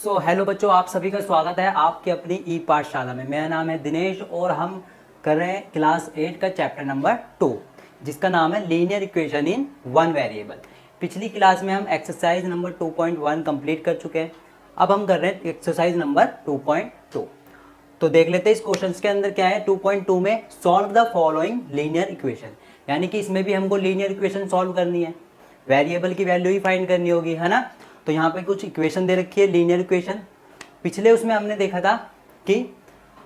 Hello बच्चों, आप सभी का स्वागत है आपके अपनी ई पाठशाला में। मेरा नाम है दिनेश और हम कर रहे हैं क्लास 8 का चैप्टर नंबर 2 जिसका नाम है linear equation in one variable. पिछली क्लास में हम एक्सरसाइज नंबर 2.1 कंप्लीट कर चुके हैं। अब हम कर रहे हैं एक्सरसाइज नंबर 2.2। तो देख लेते हैं इस क्वेश्चन के अंदर क्या है। 2.2 में solve the following linear equation, यानी कि इसमें भी हमको लीनियर इक्वेशन सॉल्व करनी है, वेरिएबल की वैल्यू ही फाइंड करनी होगी, है ना। तो यहाँ पे कुछ इक्वेशन दे रखी है लीनियर इक्वेशन। पिछले उसमें हमने देखा था कि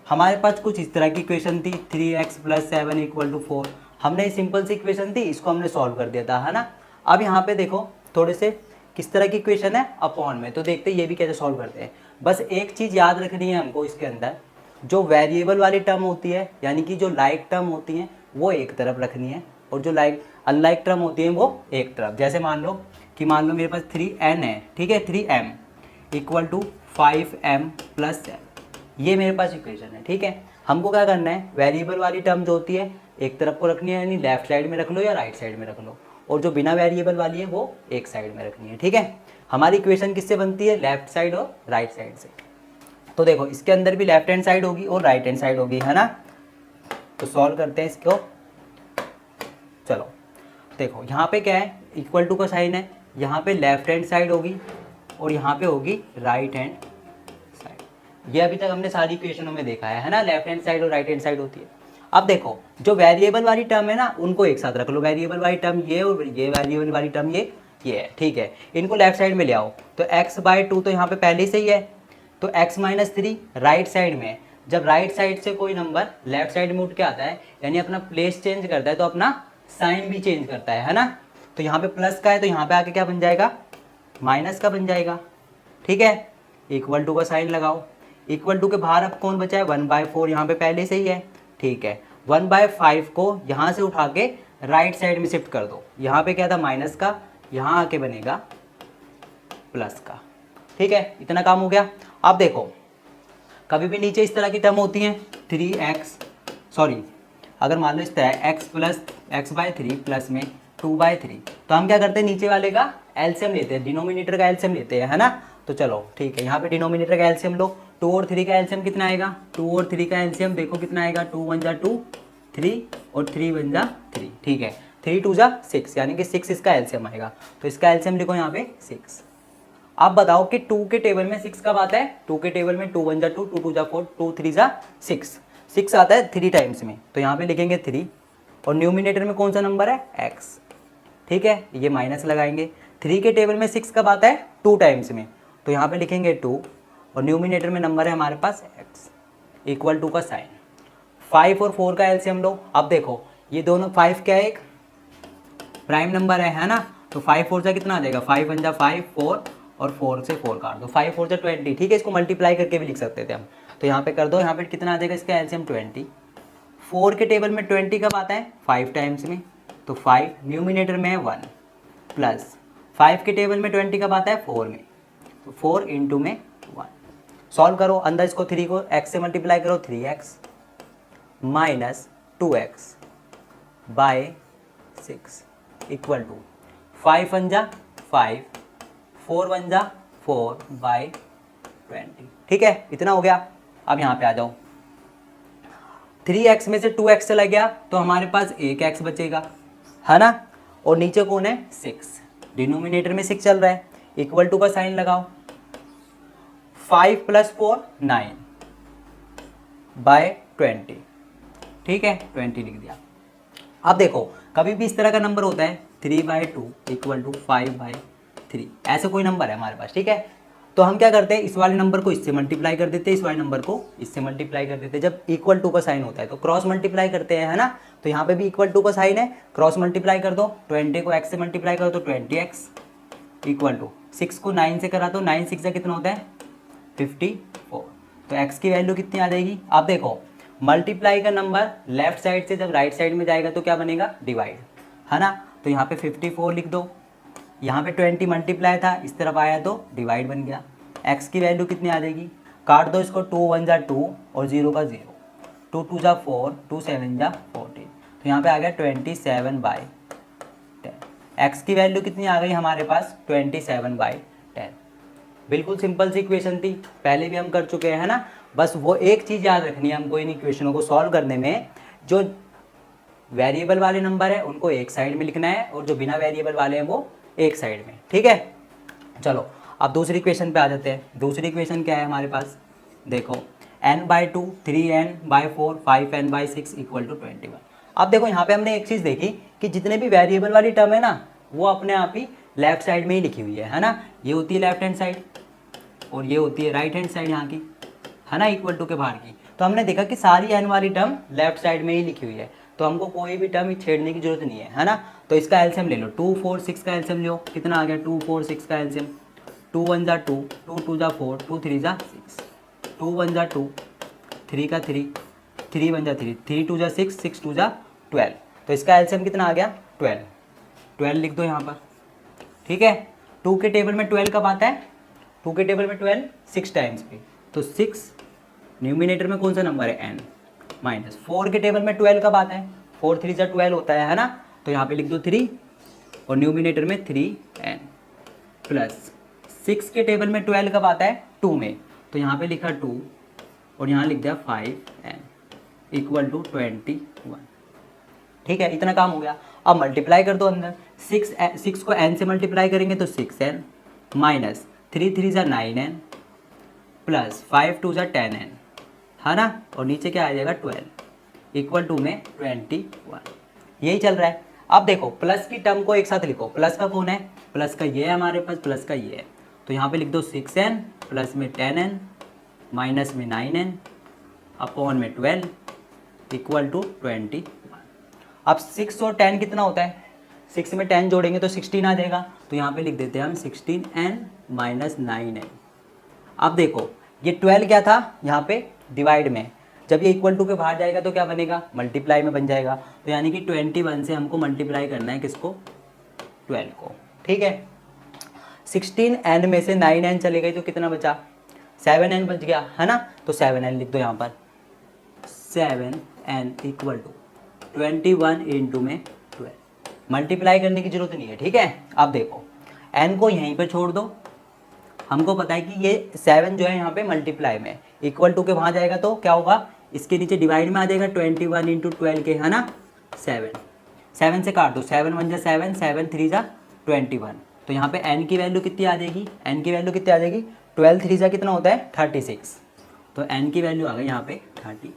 हमारे पास कुछ इस तरह की इक्वेशन थी 3x + 7 = 4। हमने सिंपल सी इक्वेशन थी, इसको हमने सॉल्व कर दिया था, है ना। अब यहाँ पे देखो थोड़े से किस तरह की इक्वेशन है अपॉन में, तो देखते हैं ये भी कैसे सॉल्व करते हैं। बस एक चीज़ याद रखनी है हमको, इसके अंदर जो वेरिएबल वाली टर्म होती है यानी कि जो लाइक टर्म होती हैं वो एक तरफ रखनी है और जो अनलाइक टर्म होती हैं वो एक तरफ। जैसे मान लो मेरे पास 3n है, ठीक है, 3m = 5m + 7, ये मेरे पास इक्वेशन है, ठीक है। हमको क्या करना है, वेरिएबल वाली टर्म जो होती है एक तरफ को रखनी है, यानी लेफ्ट साइड में रख लो या राइट साइड में रख लो, और जो बिना वेरिएबल वाली है वो एक साइड में रखनी है, ठीक है। हमारी इक्वेशन किससे बनती है, लेफ्ट साइड और राइट साइड से। तो देखो इसके अंदर भी लेफ्ट हैंड साइड होगी और राइट हैंड साइड होगी, है ना। तो सॉल्व करते हैं इसको। चलो देखो यहाँ पे क्या है, इक्वल टू का साइन है, यहाँ पे लेफ्ट हैंड साइड होगी और यहाँ पे होगी राइट हैंड साइड। ये अभी तक हमने सारी इक्वेशनों में देखा है ना, लेफ्ट हैंड साइड और राइट हैंड साइड होती है। अब देखो जो वेरिएबल वाली टर्म है ना उनको एक साथ रख लो, वेरिएबल वाली टर्म ये और ये वेरिएबल वाली टर्म ये है, ठीक है। इनको लेफ्ट साइड में ले आओ। तो x/2 तो यहाँ पे पहले से ही है, तो x - 3 राइट साइड में है। जब राइट साइड से कोई नंबर लेफ्ट साइड में उठ के आता है यानी अपना प्लेस चेंज करता है तो अपना साइन भी चेंज करता है ना। तो यहाँ पे प्लस का है तो यहाँ पे आके क्या बन जाएगा, माइनस का बन जाएगा, ठीक है। इक्वल टू का साइन लगाओ। इक्वल टू के बाहर अब कौन बचा है, 1/4 यहाँ पे पहले से ही है, ठीक है। 1/5 को यहाँ से उठा के राइट साइड में शिफ्ट कर दो। यहाँ पे क्या था, माइनस का, यहाँ आके बनेगा प्लस का, ठीक है। इतना काम हो गया। अब देखो कभी भी नीचे इस तरह की टर्म होती हैं 3x, अगर मान लो इस तरह x + x/3 प्लस में 2/3, तो हम क्या करते हैं, नीचे वाले का एलसीएम लेते हैं, डिनोमिनेटर का एलसीएम लेते हैं, है ना। तो चलो ठीक है, यहाँ पे डिनोमिनेटर का एलसीएम लो। 2 और 3 का एलसीएम कितना आएगा, 2 और 3 का एलसीएम देखो कितना आएगा, 2 × 1 = 2, 3 और 3 × 1 = 3, ठीक है। 3 × 2 = 6, यानी कि 6 इसका एलसीएम आएगा। तो इसका एलसीएम लिखो यहाँ पे 6। आप बताओ कि 2 के टेबल में 6 कब आता है, 2 के टेबल में 2 × 1 = 2, 2 × 2 = 4, 2 × 3 = 6, 6 आता है 3 टाइम्स में। तो यहाँ पे लिखेंगे 3 और न्यूमिनेटर में कौन सा नंबर है, x, ठीक है। ये माइनस लगाएंगे। 3 के टेबल में 6 कब आता है, 2 टाइम्स में, तो यहाँ पे लिखेंगे 2 और न्यूमिनेटर में नंबर है हमारे पास x, इक्वल टू का साइन। 5 और 4 का एलसीएम लो। अब देखो ये दोनों 5 क्या है, एक प्राइम नंबर है ना। तो 5 4 से कितना आ जाएगा, 5 × 1 = 5, 4 और 4 से 4 काट दो, 5 4 से 20, ठीक है। इसको मल्टीप्लाई करके भी लिख सकते थे हम। तो यहाँ पे कर दो, यहाँ पे कितना आ जाएगा इसका एलसीएम 20। 4 के टेबल में 20 कब आता है, 5 टाइम्स में, तो 5 न्यूमिनेटर में है 1 प्लस 5 के टेबल में 20 कब आता है, 4 में, तो 4 × में 1। सॉल्व करो, अंदर इसको 3 को x से मल्टीप्लाई करो, 3x - 2x / 6 इक्वल टू 5 × 1 = 5, 4 × 1 = 4/20, ठीक है। इतना हो गया। अब यहाँ पे आ जाओ, 3x में से 2x चला गया तो हमारे पास एक x बचेगा, है ना। और नीचे कौन है, 6, डिनोमिनेटर में 6 चल रहा है, इक्वल टू का साइन लगाओ। 5 + 4 9/20, ठीक है, 20 लिख दिया। अब देखो कभी भी इस तरह का नंबर होता है 3/2 = 5/3, ऐसे कोई नंबर है हमारे पास, ठीक है। तो हम क्या करते हैं, इस वाले नंबर को इससे मल्टीप्लाई कर देते हैं, इस वाले नंबर को इससे मल्टीप्लाई कर देते हैं। जब इक्वल टू का साइन होता है तो क्रॉस मल्टीप्लाई करते हैं, है ना। तो यहाँ पे भी इक्वल टू का साइन है, क्रॉस मल्टीप्लाई कर दो। 20 को x से मल्टीप्लाई करो तो 20x इक्वल टू 6 को 9 से करा तो 9 × 6 कितना होता है, 54। तो x की वैल्यू कितनी आ जाएगी। आप देखो मल्टीप्लाई का नंबर लेफ्ट साइड से जब राइट साइड में जाएगा तो क्या बनेगा, डिवाइड, है ना। तो यहाँ पे 54 लिख दो। यहाँ पे 20 मल्टीप्लाई था, इस तरफ आया तो डिवाइड बन गया। x की वैल्यू कितनी आ जाएगी, काट दो इसको, 2 × 1 = 2 और 0 का 0, 2 × 2 = 4, 2 × 7 = 14, तो यहाँ पे आ गया 27/10। x की वैल्यू कितनी आ गई हमारे पास, 27/10। बिल्कुल सिंपल सी इक्वेशन थी, पहले भी हम कर चुके हैं, है ना। बस वो एक चीज़ याद रखनी है हमको इन इक्वेशनों को सॉल्व करने में, जो वेरिएबल वाले नंबर है उनको एक साइड में लिखना है और जो बिना वेरिएबल वाले हैं वो एक साइड में, ठीक है। चलो अब दूसरी इक्वेशन पे आ जाते हैं। दूसरी इक्वेशन क्या है हमारे पास, देखो n/2 3n/4 5n/6 equal to 21। अब देखो यहाँ पे हमने एक चीज़ देखी कि जितने भी वेरिएबल वाली टर्म है ना वो अपने आप ही लेफ्ट साइड में ही लिखी हुई है ना। ये होती है लेफ्ट हैंड साइड और ये होती है राइट हैंड साइड यहाँ की, है ना, इक्वल टू के बाहर की। तो हमने देखा कि सारी n वाली टर्म लेफ्ट साइड में ही लिखी हुई है, तो हमको कोई भी टर्म छेड़ने की जरूरत नहीं है ना। तो इसका एलसीएम ले लो, 2 4 6 का एलसीएम लो, कितना आ गया 2 4 6 का एलसीएम, 2 1 जा 2, 2 2 जा 4, 2 3 जा 6, 2 1 जा 2, 3 का 3, 3 1 जा 3, 3 2 जा 6, 6 2 जा 12। तो इसका एलसीएम कितना आ गया 12, 12 लिख दो यहाँ पर, ठीक है। 2 के टेबल में 12 कब आता है, 2 के टेबल में 12 6 टाइम्स पे, तो 6 न्यूमिनेटर में कौन सा नंबर है n, माइनस 4 के टेबल में 12 कब आता है, 4 3 जा 12 होता है ना। तो यहाँ पे लिख दो 3 और न्यूमिनेटर में 3n, प्लस 6 के टेबल में 12 कब आता है 2 में, तो यहाँ पे लिखा 2 और यहाँ लिख दिया 5n इक्वल टू 21। ठीक है, इतना काम हो गया। अब मल्टीप्लाई कर दो अंदर, 6 को n से मल्टीप्लाई करेंगे तो 6n, माइनस 3 3 जा 9n, प्लस 5 2 जा 10n, है ना, और नीचे क्या आ जाएगा 12 इक्वल टू में 21। यही चल रहा है। अब देखो प्लस की टर्म को एक साथ लिखो, प्लस का कौन है, प्लस का ये है हमारे पास, प्लस का ये है, तो यहाँ पे लिख दो 6n प्लस में 10n माइनस में 9n अपॉन में 12 इक्वल टू 21। अब 6 और 10 कितना होता है, 6 में 10 जोड़ेंगे तो 16 आ जाएगा, तो यहाँ पे लिख देते हैं हम 16n माइनस 9n। अब देखो ये 12 क्या था यहाँ पे डिवाइड में, जब ये इक्वल टू के बाहर जाएगा तो क्या बनेगा, मल्टीप्लाई में बन जाएगा। तो यानी कि 21 से हमको मल्टीप्लाई करना है किसको, 12 को, ठीक है। 16n में से 9n चले गई तो कितना बचा, 7n बच गया, है ना। तो 7n लिख दो यहाँ पर, 7n इक्वल टू 21 इंटू में 12, मल्टीप्लाई करने की जरूरत नहीं है, ठीक है। अब देखो n को यहीं पे छोड़ दो, हमको पता है कि ये 7 जो है यहाँ पे मल्टीप्लाई में, इक्वल टू के वहाँ जाएगा तो क्या होगा, इसके नीचे डिवाइड में आ जाएगा 21 इंटू 12 के, है ना, 7 से काट दो, 7 1 जा 7, 7 3 जा 21। तो यहाँ पे n की वैल्यू कितनी आ जाएगी, n की वैल्यू कितनी आ जाएगी, 12 3 जा कितना होता है 36, तो n की वैल्यू आ गई यहाँ पे 36,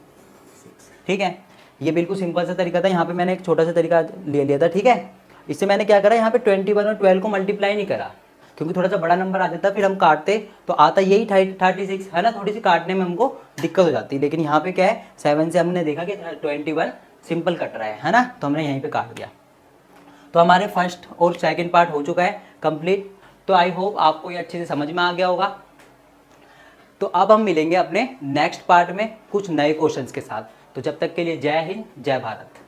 ठीक है। ये बिल्कुल सिंपल सा तरीका था, यहाँ पे मैंने एक छोटा सा तरीका ले लिया था, ठीक है। इससे मैंने क्या करा, यहाँ पे 21 और 12 को मल्टीप्लाई नहीं करा, क्योंकि थोड़ा सा बड़ा नंबर आ जाता, फिर हम काटते तो आता यही 36, है ना, थोड़ी सी काटने में हमको दिक्कत हो जाती। लेकिन यहाँ पे क्या है, 7 से हमने देखा कि 21 सिंपल कट रहा है ना, तो हमने यहीं पे काट दिया। तो हमारे फर्स्ट और सेकंड पार्ट हो चुका है कंप्लीट। तो आई होप आपको ये अच्छे से समझ में आ गया होगा। तो अब हम मिलेंगे अपने नेक्स्ट पार्ट में कुछ नए क्वेश्चंस के साथ। तो जब तक के लिए जय हिंद, जय भारत।